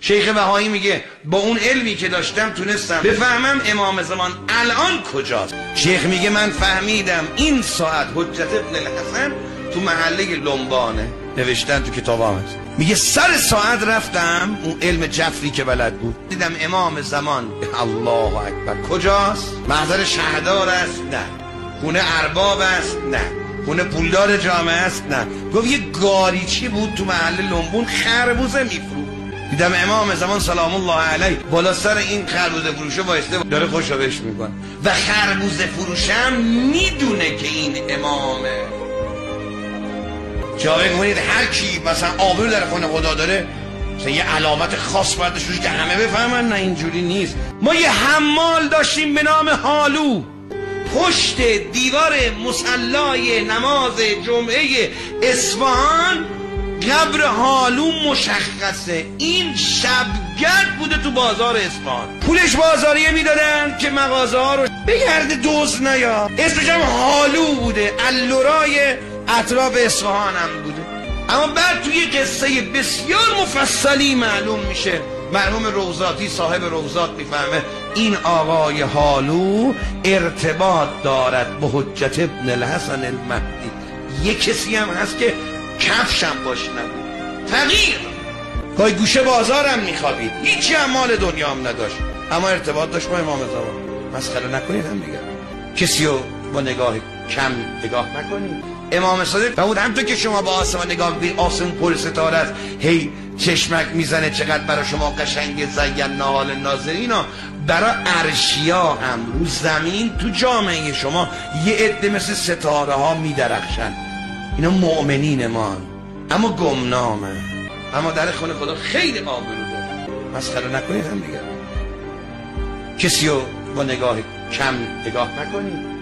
شیخ بهایی میگه با اون علمی که داشتم تونستم بفهمم امام زمان الان کجاست. شیخ میگه من فهمیدم این ساعت حجت ابن الحسن تو محله لنبانه، نوشتن تو کتابام هست. میگه سر ساعت رفتم اون علم جفری که بلد بود، دیدم امام زمان الله اکبر کجاست؟ محضر شهدار است؟ نه. خونه ارباب است؟ نه. خونه پولدار جامعه است؟ نه. گفت یه گاریچی بود تو محله لنبون خربوزه میفروخت. دیدم امام زمان سلام الله علیه بالا سر این خربوزه فروشه وایسته داره خوشابش میکنه و خربوزه فروشم میدونه که این امامه. جاوه کنید هر کی مثلا آبرو در خونه خدا داره مثلا یه علامت خاص باید داشته که همه بفهمن، نه اینجوری نیست. ما یه حمال داشتیم به نام هالو پشت دیوار مصلای نماز جمعه اصفهان، قبر هالو مشخصه. این شبگرد بوده تو بازار اصفهان، پولش بازاریه میدادن که مغازه ها رو بگرده دوز نیا. اسمش هم هالو بوده، اللورای اطراف اصفهان هم بوده. اما بعد توی قصه بسیار مفصلی معلوم میشه، مرحوم روضاتی صاحب روضات میفهمه این آقای هالو ارتباط دارد به حجت ابن الحسن المهدی. یک کسی هم هست که کفشم باش نبود، فقیر، گاهی گوشه بازارم میخوابید، هیچی هم مال دنیا هم نداشت، اما ارتباط داشت با امام زمان. مسخره نکنید، هم دیگر کسی رو با نگاه کم نگاه نکنید. امام صادق فرمود همونطور که شما با آسمان نگاه میکنید آسمان پر ستاره است، هی چشمک میزنه چقدر برای شما قشنگ زینا حال ناظرین، برای عرشیا هم رو زمین تو جامعه شما یه عده مثل ستاره ها میدرخشن. اینا مؤمنین ما اما گمنامه، اما در خونه خدا خیلی آبرو داره. مسخره نکنید هم دیگه، کسی رو با نگاه کم نگاه نکنید.